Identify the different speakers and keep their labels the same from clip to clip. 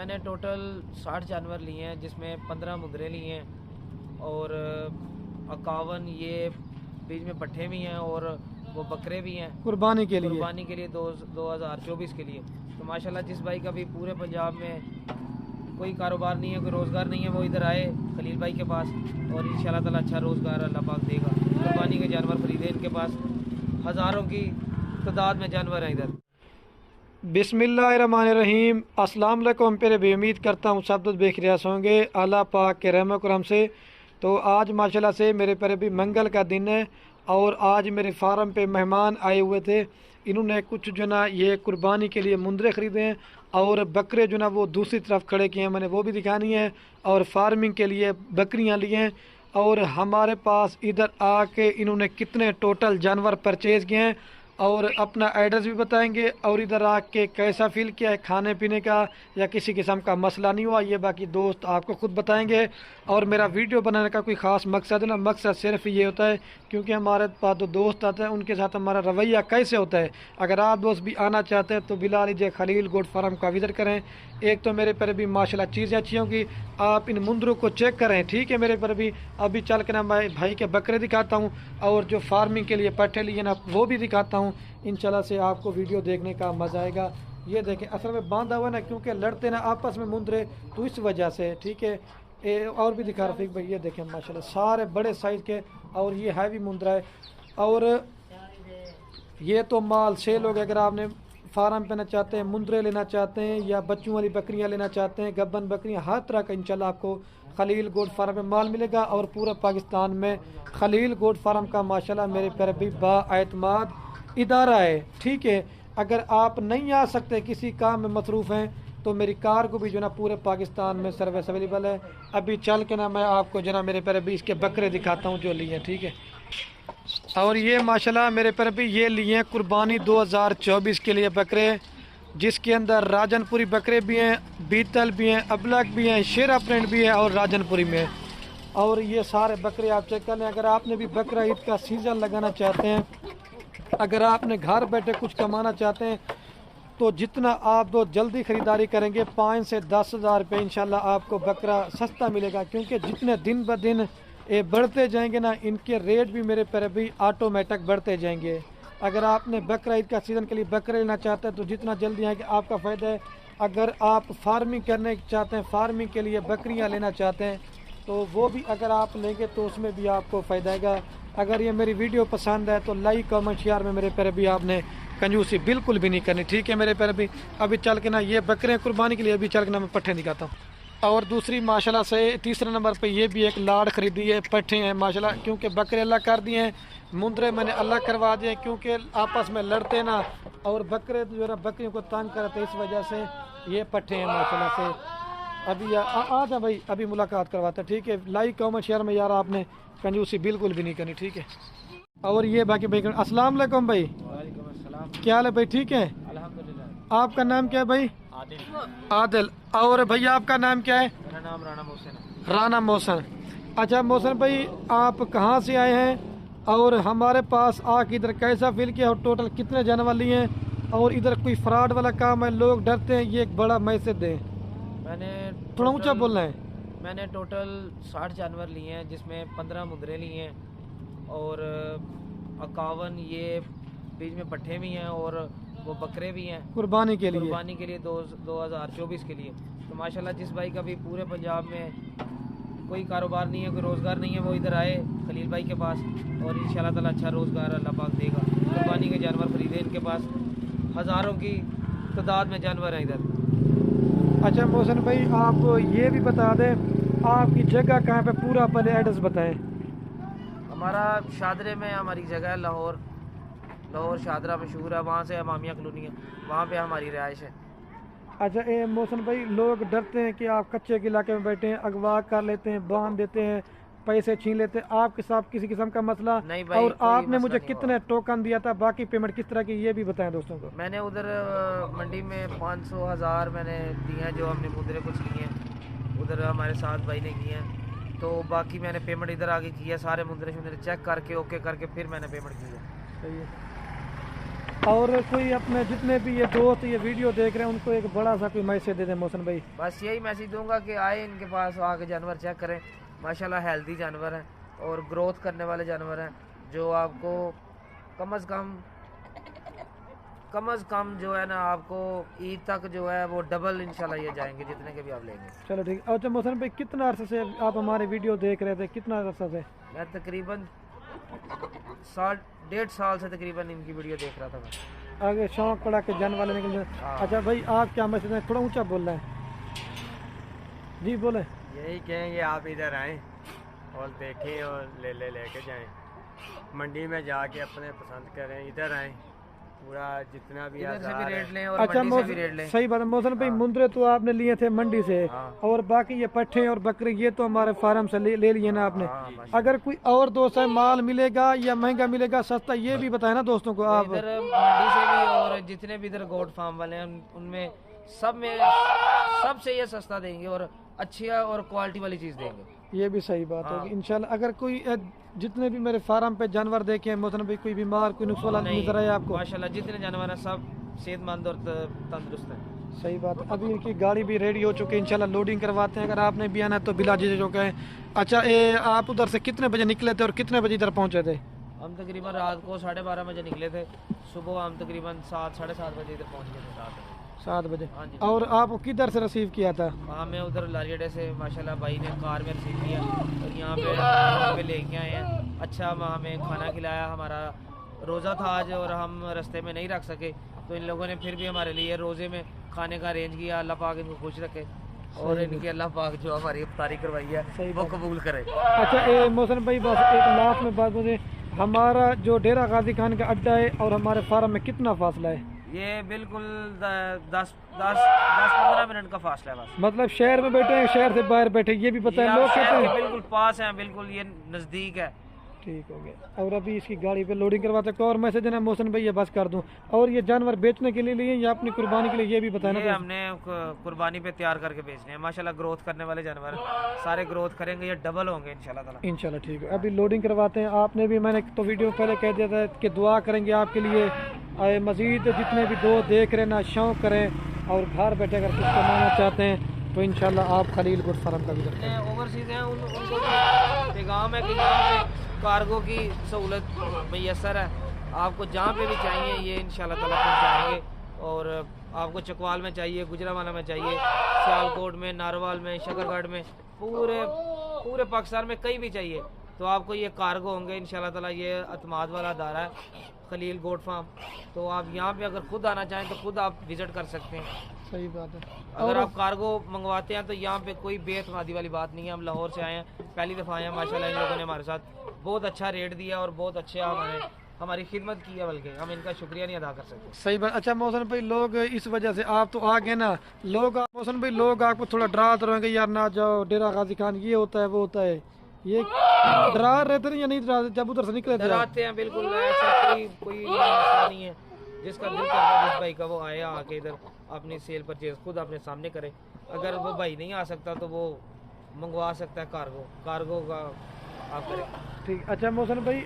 Speaker 1: मैंने टोटल 60 जानवर लिए हैं, जिसमें 15 मुंदरे लिए हैं और 51 ये बीच में पट्ठे भी हैं और वो बकरे भी हैं
Speaker 2: कुर्बानी के लिए
Speaker 1: 2024 के लिए। तो माशाल्लाह जिस भाई का भी पूरे पंजाब में कोई कारोबार नहीं है, कोई रोज़गार नहीं है, वो इधर आए खलील भाई के पास और इंशाल्लाह ताला अच्छा रोज़गार अल्लाह पाक देगा। कुर्बानी के जानवर खरीदे, इनके पास हज़ारों की तादाद में जानवर हैं इधर।
Speaker 2: बिस्मिल्लाहिर्रहमानिर्रहीम। अस्सलाम वालेकुम प्यारे भाई, उम्मीद करता हूँ सब देख रहे होंगे अल्लाह पाक के रहम करम से। तो आज माशाल्लाह से मेरे प्यारे भी मंगल का दिन है और आज मेरे फार्म पे मेहमान आए हुए थे। इन्होंने कुछ जो ना ये कुर्बानी के लिए मुंदरे ख़रीदे हैं और बकरे जो ना वो दूसरी तरफ खड़े किए हैं, मैंने वो भी दिखानी है। और फार्मिंग के लिए बकरियां लिए हैं और हमारे पास इधर आके इन्होंने कितने टोटल जानवर परचेज़ किए हैं और अपना एड्रेस भी बताएंगे और इधर आके कैसा फील किया है, खाने पीने का या किसी किस्म का मसला नहीं हुआ, ये बाकी दोस्त आपको खुद बताएंगे। और मेरा वीडियो बनाने का कोई ख़ास मकसद है ना, मकसद सिर्फ ये होता है क्योंकि हमारे पास जो दोस्त आते हैं उनके साथ हमारा रवैया कैसे होता है। अगर आप दोस्त भी आना चाहते हैं तो बिला लीजिए खलील गोट फार्म का विज़िट करें। एक तो मेरे पर भी माशाल्लाह चीज़ें अच्छी होंगी, आप इन मुंदरों को चेक करें, ठीक है। मेरे पर भी अभी चल के ना मैं भाई के बकरे दिखाता हूँ और जो फार्मिंग के लिए पट्ठे लिए ना वो भी दिखाता हूँ। इंशाल्लाह से आपको वीडियो देखने का मज़ा आएगा। ये देखें असल में बांधा हुआ ना, क्योंकि लड़ते ना आपस में मुंदरे, तो इस वजह से, ठीक है। और भी दिखा रफीक भाई, ये देखें माशाल्लाह सारे बड़े साइज़ के और ये हैवी मुंदरा है। और ये तो माल सेल हो गया। अगर आपने फार्म पेना चाहते हैं, मुंदरे लेना चाहते हैं या बच्चों वाली बकरियां लेना चाहते हैं, गब्बन बकरियां, हर तरह का इंशाल्लाह आपको खलील गोट फार्म में माल मिलेगा। और पूरा पाकिस्तान में खलील गोट फार्म का माशाल्लाह मेरे प्यारे भी बाएतमाद इदारा है, ठीक है। अगर आप नहीं आ सकते, किसी काम में मसरूफ़ हैं, तो मेरी कार को भी जो ना पूरे पाकिस्तान में सर्विस अवेलेबल है। अभी चल के ना मैं आपको जो ना मेरे प्यारे भी इसके बकरे दिखाता हूँ जो लिए हैं, ठीक है। और ये माशाल्लाह मेरे पर भी ये लिए हैं कुर्बानी 2024 के लिए बकरे, जिसके अंदर राजनपुरी बकरे भी हैं, बीतल भी हैं, अबलक भी हैं, शेरा प्रिंट भी है और राजनपुरी में। और ये सारे बकरे आप चेक कर लें। अगर आपने भी बकरा ईद का सीज़न लगाना चाहते हैं, अगर आपने घर बैठे कुछ कमाना चाहते हैं, तो जितना आप दो जल्दी ख़रीदारी करेंगे 5 से 10 हज़ार रुपये इंशाल्लाह आपको बकरा सस्ता मिलेगा। क्योंकि जितने दिन ब दिन ये बढ़ते जाएंगे ना, इनके रेट भी मेरे पर भी ऑटोमेटिक बढ़ते जाएंगे। अगर आपने बकरा ईद का सीज़न के लिए बकरे लेना चाहते हैं तो जितना जल्दी आएंगे आपका फ़ायदा है। अगर आप फार्मिंग करने चाहते हैं, फार्मिंग के लिए बकरियां लेना चाहते हैं, तो वो भी अगर आप लेंगे तो उसमें भी आपको फ़ायदा आएगा। अगर ये मेरी वीडियो पसंद है तो लाइक कमेंट शेयर में मेरे पर भी आपने कंजूसी बिल्कुल भी नहीं करनी, ठीक है मेरे पर भी। अभी चल के ना ये बकरे कुर्बानी के लिए अभी चल के ना मैं पट्ठे दिखाता हूँ। और दूसरी माशाल्लाह से तीसरे नंबर पे ये भी एक लाड़ ख़रीदी है, पट्ठे हैं माशाल्लाह, क्योंकि बकरे अलग कर दिए हैं, मुंदरे मैंने अलग करवा दिए क्योंकि आपस में लड़ते ना और बकरे जो है बकरियों को तंग करते, इस वजह से ये पट्ठे हैं माशाल्लाह से। अभी आ जाए भाई, अभी मुलाकात करवाते हैं, ठीक है। लाइक कमेंट शेयर में यार आपने कंजूसी बिल्कुल भी नहीं करनी, ठीक है। और ये बाकी भाई, अस्सलाम वालेकुम भाई।
Speaker 1: वालेकुम अस्सलाम।
Speaker 2: क्या हाल है भाई, ठीक है
Speaker 1: अल्हम्दुलिल्लाह।
Speaker 2: आपका नाम क्या है भाई?
Speaker 1: आदिल।
Speaker 2: आदिल। और भैया आपका नाम क्या है?
Speaker 1: मेरा नाम राना मोहसिन है।
Speaker 2: राना मोहसिन। अच्छा मोहसिन भाई, आप कहाँ से आए हैं और हमारे पास आके इधर कैसा फील किया और टोटल कितने जानवर लिए हैं? और इधर कोई फ्रॉड वाला काम है, लोग डरते हैं, ये एक बड़ा मैसेज दें।
Speaker 1: मैंने
Speaker 2: थोड़ा ऊंचा बोलना है।
Speaker 1: मैंने टोटल 60 जानवर लिए हैं, जिसमें 15 मुंदरे लिए हैं और 51 ये बीच में पट्ठे भी हैं और वो बकरे भी हैं
Speaker 2: कुर्बानी के लिए
Speaker 1: 2024 के लिए। तो माशाल्लाह जिस भाई का भी पूरे पंजाब में कोई कारोबार नहीं है, कोई रोज़गार नहीं है, वो इधर आए खलील भाई के पास और इंशाल्लाह ताला अच्छा रोज़गार अल्लाह पाक देगा। कुर्बानी के जानवर खरीदे, इनके पास हज़ारों की तादाद में जानवर हैं इधर।
Speaker 2: अच्छा मोहसिन भाई, आप ये भी बता दें आपकी जगह कहाँ पे, पूरा पहले एड्रेस बताएं।
Speaker 1: हमारा शादरे में हमारी जगह है, लाहौर शादरा मशहूर है, वहाँ से अमामिया कॉलोनी है, वहाँ पे हमारी रिहाइश है।
Speaker 2: अच्छा मोहसिन भाई, लोग डरते हैं कि आप कच्चे के इलाके में बैठे हैं, अगवा कर लेते हैं, बांध देते हैं, पैसे छीन लेते हैं, आपके साथ किसी किस्म का मसला
Speaker 1: नहीं भाई,
Speaker 2: और आपने मुझे कितने टोकन दिया था, बाकी पेमेंट किस तरह की, ये भी बताएं दोस्तों को।
Speaker 1: मैंने उधर मंडी में 500 हज़ार मैंने दिए हैं, जो हमने मुंदरे कुछ लिए हैं उधर हमारे साथ भाई ने किए हैं। तो बाकी मैंने पेमेंट इधर आगे की है, सारे मुंदरे शुंदरे चेक करके ओके करके फिर मैंने पेमेंट की है।
Speaker 2: सही है। और कोई अपने जितने भी ये दोस्त ये वीडियो देख रहे हैं उनको एक बड़ा सा कोई मैसेज दे दें मोहसिन भाई।
Speaker 1: बस यही मैसेज दूंगा कि आए इनके पास आके जानवर चेक करें। माशाल्लाह हेल्दी जानवर हैं और ग्रोथ करने वाले जानवर हैं, जो आपको कम अज़ कम जो है ना आपको ईद तक जो है वो डबल इंशाल्लाह ये जाएंगे जितने के भी आप लेंगे।
Speaker 2: चलो ठीक है। अच्छा मोहसिन भाई कितना अरसे से आप हमारे वीडियो देख रहे थे, कितना अरसा से?
Speaker 1: मैं तकरीबन 1.5 साल से तकरीबन इनकी वीडियो देख रहा था मैं।
Speaker 2: आगे शौक पड़ा के जानवर लेने के लिए।
Speaker 1: हाँ।
Speaker 2: अच्छा भाई आप क्या मैसेज है, थोड़ा ऊंचा बोल रहे हैं जी, बोले।
Speaker 3: यही कहेंगे आप इधर आएँ और देखें और लेके जाएं, मंडी में जाके अपने पसंद करें, इधर आएँ, पूरा जितना भी
Speaker 1: इधर से भी
Speaker 3: आधार है।
Speaker 1: रेट लें और
Speaker 2: अच्छा
Speaker 1: मंडी से भी रेट लें।
Speaker 2: सही बात है मोहसिन भाई, मुंदरे तो आपने लिए थे मंडी से
Speaker 1: हाँ।
Speaker 2: और बाकी ये पट्ठे और बकरे ये तो हमारे फार्म से ले लिए ना आपने।
Speaker 1: हाँ,
Speaker 2: अगर कोई और दोस्त है माल मिलेगा या महंगा मिलेगा सस्ता, ये भी बताए ना दोस्तों को आप।
Speaker 1: इधर मंडी से भी और जितने भी इधर गोट फार्म वाले हैं उनमें सबसे ये सस्ता देंगे और अच्छी और क्वालिटी वाली चीज़ देंगे।
Speaker 2: ये भी सही बात
Speaker 1: हाँ।
Speaker 2: होगी इंशाल्लाह। अगर कोई जितने भी मेरे फार्म पे जानवर देखे मोहसिन भाई, कोई बीमार कोई नुक्स वाला
Speaker 1: नहीं,
Speaker 2: नजर आया आपको?
Speaker 1: माशाल्लाह जितने जानवर हैं सब सेहतमंद और तंदुरुस्त हैं।
Speaker 2: सही बात है। अभी इनकी गाड़ी भी रेडी हो चुकी है, इंशाल्लाह लोडिंग करवाते हैं। अगर आपने भी आना है तो बिला जी जो कहें। अच्छा आप उधर से कितने बजे निकले थे और कितने बजे इधर पहुंचे थे?
Speaker 1: हम तकरीबन रात को 12:30 बजे निकले थे, सुबह हम तकरीबन 7-7:30 बजे इधर पहुंच गए थे।
Speaker 2: 7 बजे।
Speaker 1: हाँ जी।
Speaker 2: और आपको किधर से रिसीव किया था?
Speaker 1: वहाँ में उधर लारियडे से माशाल्लाह भाई ने कार में रिसीव किया और यहाँ पे लेके आए हैं। अच्छा वहाँ में खाना खिलाया, हमारा रोज़ा था आज और हम रास्ते में नहीं रख सके तो इन लोगों ने फिर भी हमारे लिए रोज़े में खाने का अरेंज किया। अल्लाह पाक इनको खुश रखे और इनकी अल्लाह पाक जो हमारी इफ्तारी करवाई है वो कबूल करे।
Speaker 2: अच्छा मोहसिन भाई बस एक लास्ट में बात मुझे, हमारा जो डेरा गाजी खान का अड्डा है और हमारे फार्म में कितना फासला है?
Speaker 1: ये बिल्कुल 10-15 मिनट का फासला है बस।
Speaker 2: मतलब शहर में बैठे हैं, शहर से बाहर बैठे, ये भी पता
Speaker 1: ये
Speaker 2: है
Speaker 1: आप
Speaker 2: लोग
Speaker 1: शहर
Speaker 2: कहते
Speaker 1: के
Speaker 2: हैं।
Speaker 1: बिल्कुल पास है, बिल्कुल ये नज़दीक है।
Speaker 2: ठीक हो गया। और अभी इसकी गाड़ी पे लोडिंग करवाते हैं। और मैसेज है ना मोहसिन भाई, ये बस कर दूं। और ये जानवर बेचने के लिए लिए या अपनी कुर्बानी के लिए, ये भी बताना।
Speaker 1: ये हमने कुर्बानी पे तैयार करके बेचने हैं। माशाल्लाह ग्रोथ करने वाले जानवर सारे ग्रोथ करेंगे, ये डबल होंगे इंशाल्लाह ताला।
Speaker 2: इंशाल्लाह ठीक है। अभी लोडिंग करवाते हैं। आपने भी, मैंने तो वीडियो पहले कह दिया था कि दुआ करेंगे आपके लिए। मज़ीद जितने भी दोस्त देख रहे हैं ना, शौक़ करें और घर बैठे अगर कुछ कमाना चाहते हैं तो इंशाल्लाह आप खलील गुड फार्म का भी करें।
Speaker 1: ओवरसीज हैं उनको पैगाम है कि यहाँ पे कार्गो की सहूलत मैसर है। आपको जहाँ पे भी चाहिए ये इंशाल्लाह ताला पहुँचाएंगे। और आपको चकवाल में चाहिए, गुजरावाला में चाहिए, सियालकोट में, नारवाल में, शकरगढ़ में, पूरे पाकिस्तान में कहीं भी चाहिए तो आपको ये कार्गो होंगे इंशाल्लाह ताला। ये अतमाद वाला अदारा है खलील गोट फार्म, तो आप यहाँ पे अगर खुद आना चाहें तो खुद आप विज़िट कर सकते हैं।
Speaker 2: सही बात है।
Speaker 1: अगर आप कार्गो मंगवाते हैं तो यहाँ पे कोई बेतमादी वाली बात नहीं है। हम लाहौर से आए हैं, पहली दफ़ा आए हैं, माशाल्लाह इन लोगों ने हमारे साथ बहुत अच्छा रेट दिया और बहुत अच्छे हमारी खिदमत की है, बल्कि हम इनका शुक्रिया नहीं अदा कर सकते।
Speaker 2: सही बात। अच्छा मोहसिन भाई, लोग इस वजह से आप तो आ गए ना, मोहसिन भाई लोग आपको थोड़ा डराते रहेंगे, यार ना जाओ डेरा गाजी खान, ये होता है वो होता है, ये डरा रहे थे या नहीं डरा? जब उधर से निकले थे
Speaker 1: डराते हैं बिल्कुल, ऐसा कोई मसला नहीं है। जिसका दिल करता है जिस भाई का वो आया आके इधर अपनी सेल परचेज खुद अपने सामने करे। अगर वो भाई नहीं आ सकता तो वो मंगवा सकता है कार्गो का आप करें।
Speaker 2: ठीक। अच्छा मोहसिन भाई,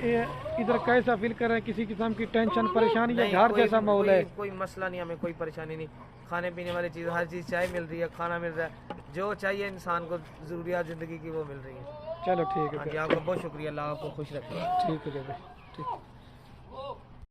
Speaker 2: इधर कैसा फील कर रहे हैं? किसी किस्म की टेंशन परेशानी या घर जैसा माहौल है?
Speaker 1: कोई मसला नहीं, हमें कोई परेशानी नहीं। खाने पीने वाली चीज़, हर चीज़, चाय मिल रही है, खाना मिल रहा है, जो चाहिए इंसान को ज़रूरियात ज़िंदगी की वो मिल रही है।
Speaker 2: चलो ठीक है।
Speaker 1: हाँ जी, आपका बहुत शुक्रिया, अल्लाह आपको खुश रखे।
Speaker 2: ठीक है भाई, ठीक।